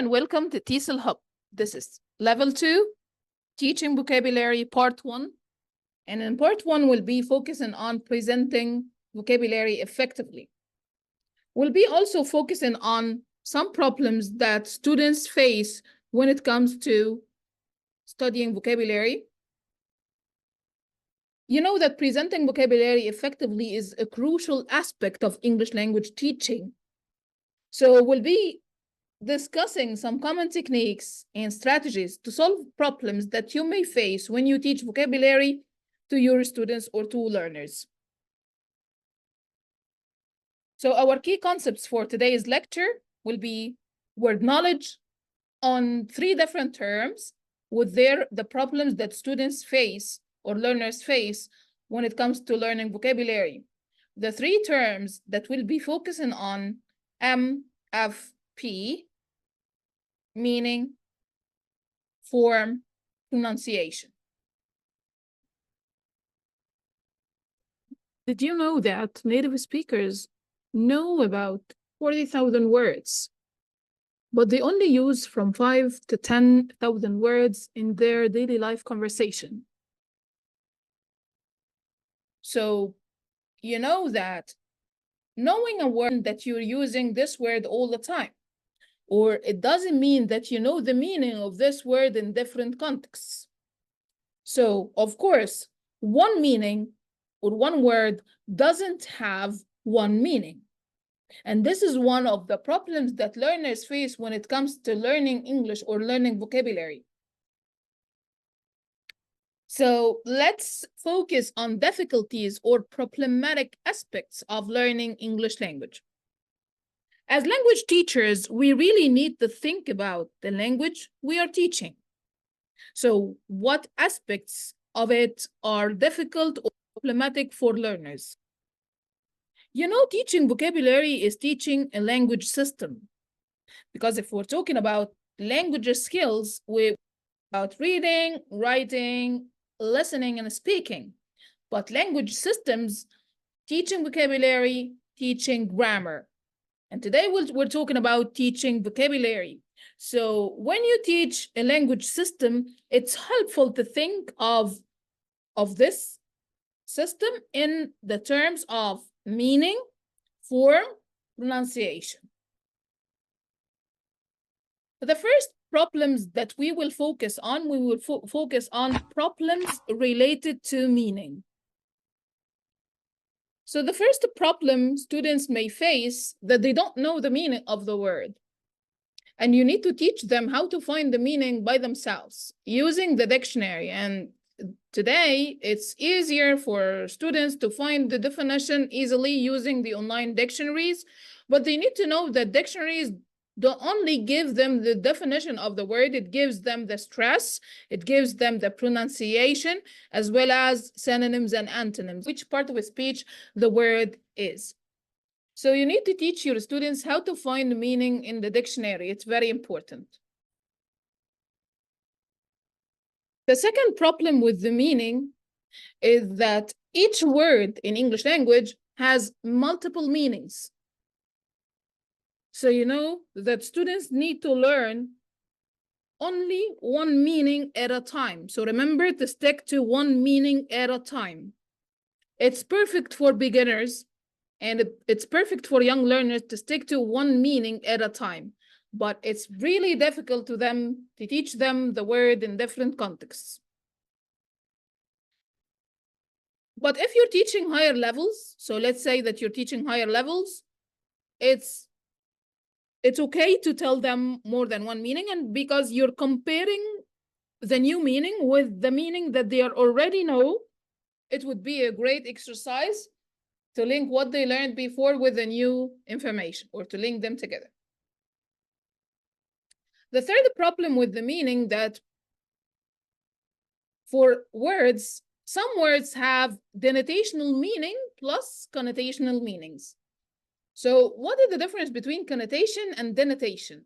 and welcome to TESOL Hub. This is Level 2, Teaching Vocabulary Part 1. And in Part 1, we'll be focusing on presenting vocabulary effectively. We'll be also focusing on some problems that students face when it comes to studying vocabulary. You know that presenting vocabulary effectively is a crucial aspect of English language teaching. So we'll be discussing some common techniques and strategies to solve problems that you may face when you teach vocabulary to your students or to learners. So our key concepts for today's lecture will be word knowledge on 3 different terms with the problems that students face or learners face when it comes to learning vocabulary. The 3 terms that we'll be focusing on MFP, meaning, form, pronunciation. Did you know that native speakers know about 40,000 words, but they only use from 5 to 10,000 words in their daily life conversation? So you know that knowing a word that you're using this word all the time, or it doesn't mean that you know the meaning of this word in different contexts. So, of course, one meaning or one word doesn't have one meaning. And this is one of the problems that learners face when it comes to learning English or learning vocabulary. So let's focus on difficulties or problematic aspects of learning English language. As language teachers, we really need to think about the language we are teaching. So what aspects of it are difficult or problematic for learners? You know, teaching vocabulary is teaching a language system. Because if we're talking about language skills, we're about reading, writing, listening, and speaking. But language systems, teaching vocabulary, teaching grammar. And today we're talking about teaching vocabulary. So when you teach a language system, it's helpful to think of this system in the terms of meaning, form, pronunciation. The first problems that we will focus on, we will focus on problems related to meaning. So the first problem students may face that they don't know the meaning of the word. And you need to teach them how to find the meaning by themselves using the dictionary. And today, it's easier for students to find the definition easily using the online dictionaries, but they need to know that dictionaries don't only give them the definition of the word, it gives them the stress, it gives them the pronunciation, as well as synonyms and antonyms, which part of a speech the word is. So you need to teach your students how to find meaning in the dictionary. It's very important. The second problem with the meaning is that each word in English language has multiple meanings. So you know that students need to learn only one meaning at a time. So remember to stick to one meaning at a time. It's perfect for beginners and it's perfect for young learners to stick to one meaning at a time. But it's really difficult to teach them the word in different contexts. But if you're teaching higher levels, so let's say that you're teaching higher levels, it's okay to tell them more than one meaning, and because you're comparing the new meaning with the meaning that they already know, it would be a great exercise to link what they learned before with the new information or to link them together. The third problem with the meaning that for words, some words have denotational meaning plus connotational meanings. So what is the difference between connotation and denotation?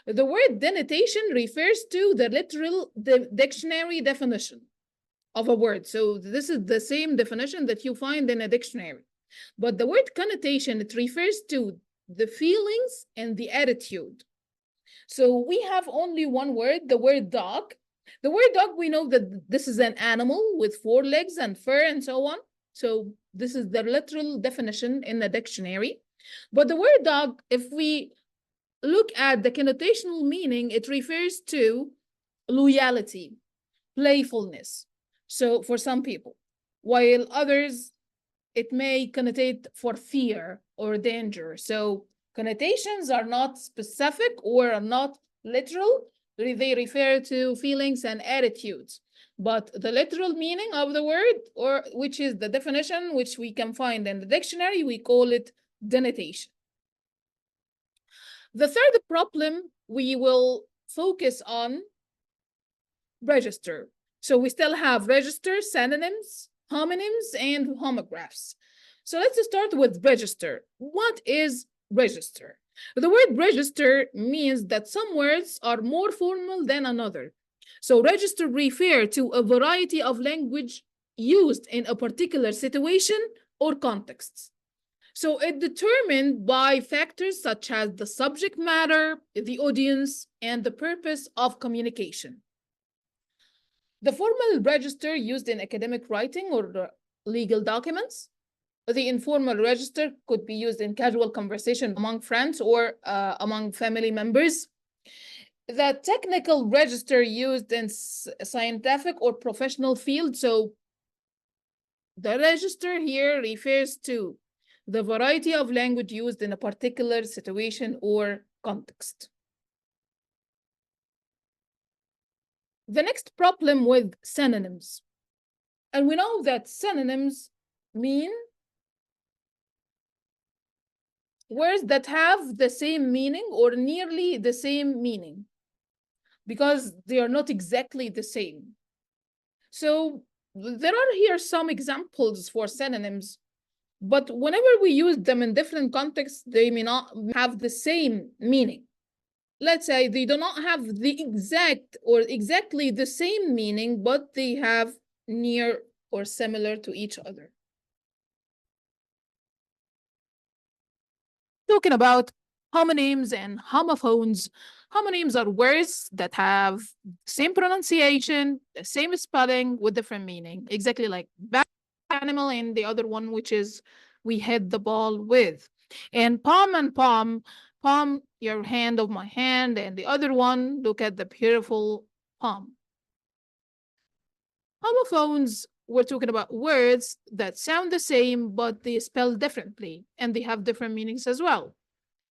The word denotation refers to the literal dictionary definition of a word. So this is the same definition that you find in a dictionary. But the word connotation, it refers to the feelings and the attitude. So we have only one word, the word dog. The word dog, we know that this is an animal with 4 legs and fur and so on. So this is the literal definition in the dictionary. But the word dog, if we look at the connotational meaning, it refers to loyalty, playfulness. So for some people, while others, it may connotate for fear or danger. So connotations are not specific or are not literal. They refer to feelings and attitudes. But the literal meaning of the word, or which is the definition which we can find in the dictionary, we call it denotation. The third problem we will focus on register. So we still have register, synonyms, homonyms, and homographs. So let's start with register. What is register? The word register means that some words are more formal than another. So register refer to a variety of language used in a particular situation or context. So it's determined by factors such as the subject matter, the audience, and the purpose of communication. The formal register used in academic writing or legal documents. The informal register could be used in casual conversation among friends or among family members. The technical register used in scientific or professional field. So the register here refers to the variety of language used in a particular situation or context. The next problem with synonyms. And we know that synonyms mean words that have the same meaning or nearly the same meaning because they are not exactly the same. So there are here some examples for synonyms, but whenever we use them in different contexts, they may not have the same meaning. Let's say they do not have the exact or exactly the same meaning, but they have near or similar to each other. Talking about homonyms and homophones. Homonyms are words that have same pronunciation, the same spelling with different meaning, exactly like animal and the other one, which is we hit the ball with. And palm, your hand of my hand, and the other one, look at the beautiful palm. Homophones, we're talking about words that sound the same, but they spell differently, and they have different meanings as well.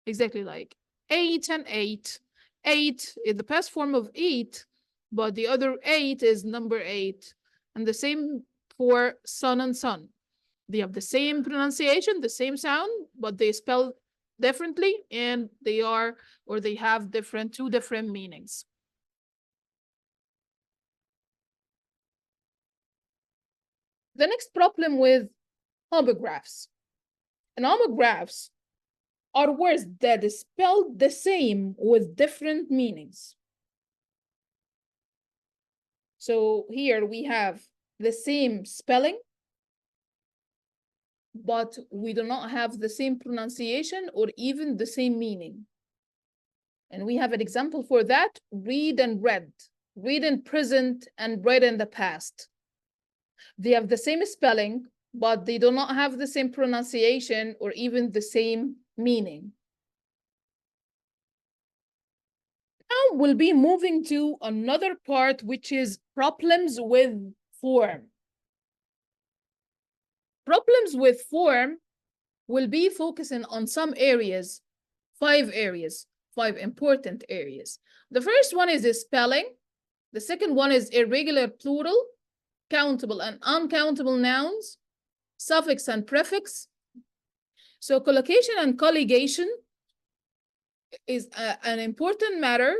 Exactly like 8 and 8. 8 is the past form of eat, but the other 8 is number 8. And the same for sun and sun. They have the same pronunciation, the same sound, but they spell differently and they have two different meanings. The next problem with homographs. And homographs are words that is spelled the same with different meanings. So here we have the same spelling, but we do not have the same pronunciation or even the same meaning. And we have an example for that, read and read, read in present and read in the past. They have the same spelling, but they do not have the same pronunciation or even the same meaning. Now we'll be moving to another part, which is problems with form. Problems with form will be focusing on some areas, 5 areas, 5 important areas. The first one is the spelling. The second one is irregular plural, countable and uncountable nouns, suffix and prefix. So collocation and colligation is an important matter.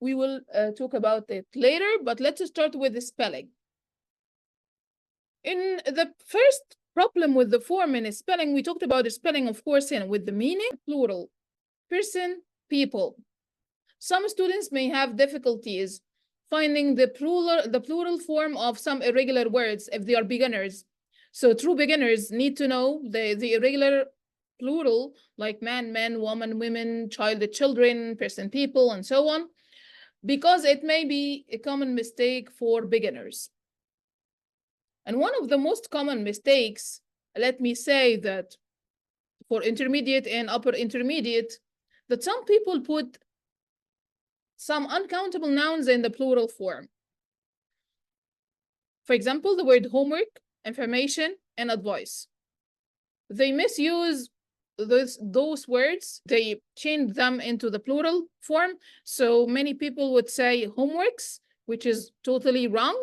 We will talk about it later, but let's start with the spelling. In the first problem with the form and spelling, we talked about the spelling, of course, and with the meaning, plural, person, people. Some students may have difficulties finding the plural form of some irregular words if they are beginners. So true beginners need to know the irregular plural, like man, men, woman, women, child, children, person, people, and so on, because it may be a common mistake for beginners. And one of the most common mistakes, let me say that for intermediate and upper intermediate, that some people put some uncountable nouns in the plural form. For example, the word homework, information, and advice. They misuse those words. They change them into the plural form. So many people would say homeworks, which is totally wrong.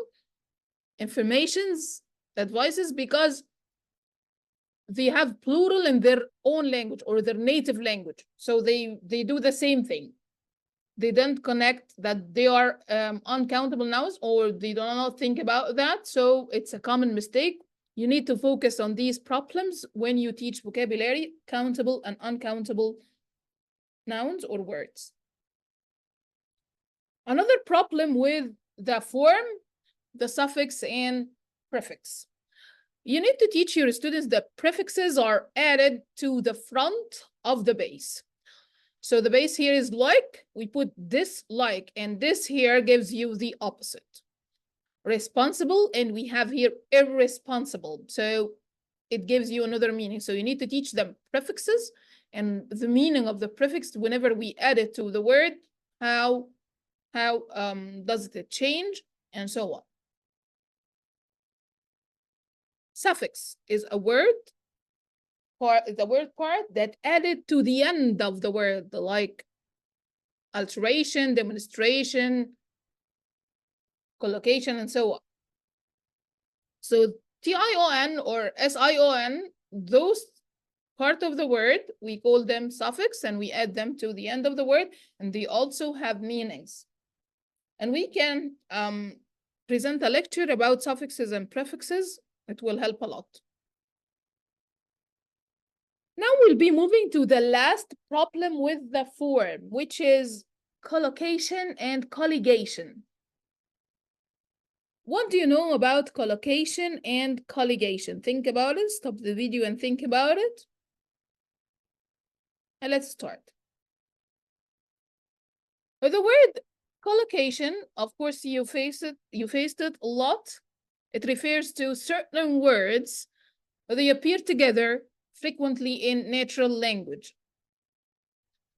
Informations, advices, because they have plural in their own language or their native language. So they do the same thing. They don't connect that they are uncountable nouns, or they do not think about that. So it's a common mistake. You need to focus on these problems when you teach vocabulary, countable and uncountable nouns or words. Another problem with the form, the suffix and prefix. You need to teach your students that prefixes are added to the front of the base. So the base here is like, we put this like, and this here gives you the opposite. Responsible, and we have here irresponsible. So it gives you another meaning. So you need to teach them prefixes and the meaning of the prefix whenever we add it to the word, how does it change, and so on. Suffix is a word part, the word part that added to the end of the word, like alteration, demonstration, collocation, and so on. So TION or SION, those part of the word, we call them suffix, and we add them to the end of the word, and they also have meanings. And we can present a lecture about suffixes and prefixes. It will help a lot. Now we'll be moving to the last problem with the form, which is collocation and colligation. What do you know about collocation and colligation? Think about it. Stop the video and think about it. And let's start. With the word collocation, of course, you faced it a lot. It refers to certain words. They appear together frequently in natural language.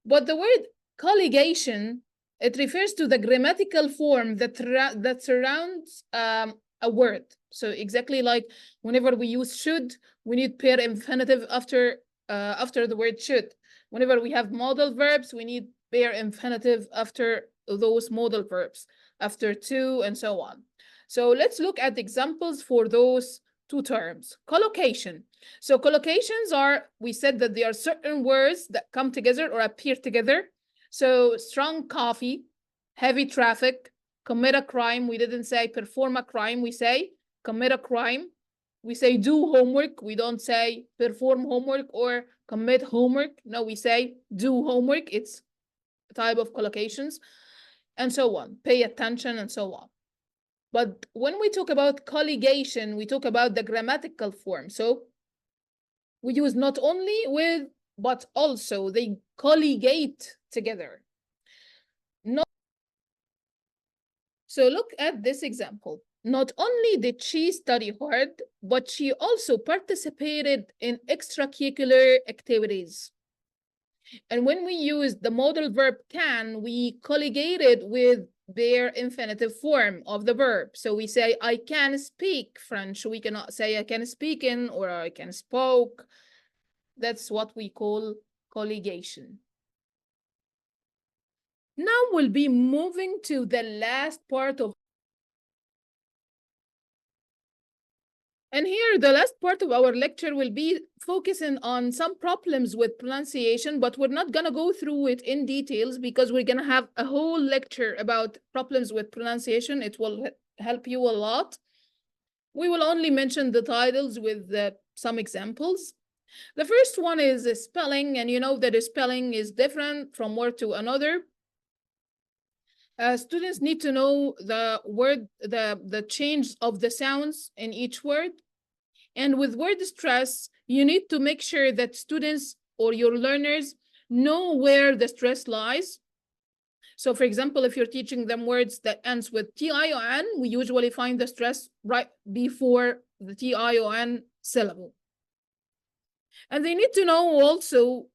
But the word colligation, it refers to the grammatical form that surrounds a word. So exactly like whenever we use should, we need pair infinitive after the word should. Whenever we have modal verbs, we need pair infinitive after those modal verbs, after to, and so on. So let's look at examples for those two terms. Collocation. So collocations are, we said that they are certain words that come together or appear together. So strong coffee, heavy traffic, commit a crime. We didn't say perform a crime. We say commit a crime. We say do homework. We don't say perform homework or commit homework. No, we say do homework. It's a type of collocations, and so on. Pay attention, and so on. But when we talk about colligation, we talk about the grammatical form. So we use not only with, but also they colligate together. So look at this example. Not only did she study hard, but she also participated in extracurricular activities. And when we use the modal verb can, we colligate it with their infinitive form of the verb. So we say, I can speak French. We cannot say I can speak in or I can spoke. That's what we call colligation. Now we'll be moving to the last part of, and here the last part of our lecture will be focusing on some problems with pronunciation, but we're not gonna go through it in details because we're gonna have a whole lecture about problems with pronunciation. It will help you a lot. We will only mention the titles with some examples. The first one is spelling, and you know that the spelling is different from word to another. Students need to know the word, the change of the sounds in each word. And with word stress, you need to make sure that students or your learners know where the stress lies. So for example, if you're teaching them words that ends with T-I-O-N, we usually find the stress right before the T-I-O-N syllable. And they need to know also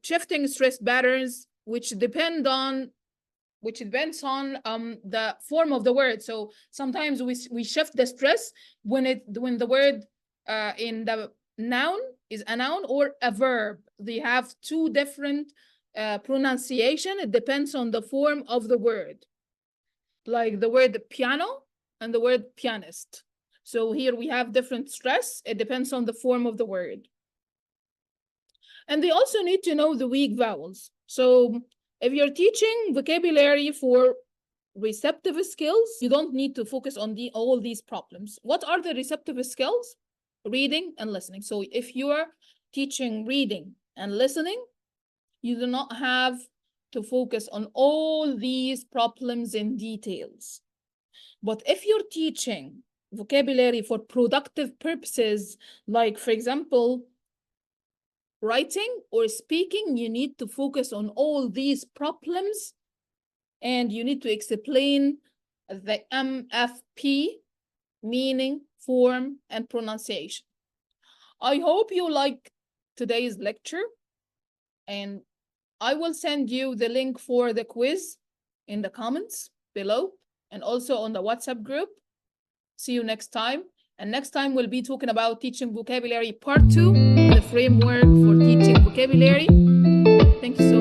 shifting stress patterns, which depends on the form of the word. So sometimes we shift the stress when the word in the noun is a noun or a verb. They have two different pronunciation. It depends on the form of the word, like the word piano and the word pianist. So here we have different stress. It depends on the form of the word. And they also need to know the weak vowels. So if you're teaching vocabulary for receptive skills, you don't need to focus on all these problems. What are the receptive skills? Reading and listening. So if you're teaching reading and listening, you do not have to focus on all these problems in details. But if you're teaching vocabulary for productive purposes, like for example, writing or speaking, you need to focus on all these problems and you need to explain the MFP, meaning, form, and pronunciation. I hope you like today's lecture, and I will send you the link for the quiz in the comments below and also on the WhatsApp group. See you next time. And next time we'll be talking about teaching vocabulary part 2, the framework for teaching vocabulary. Thank you so much.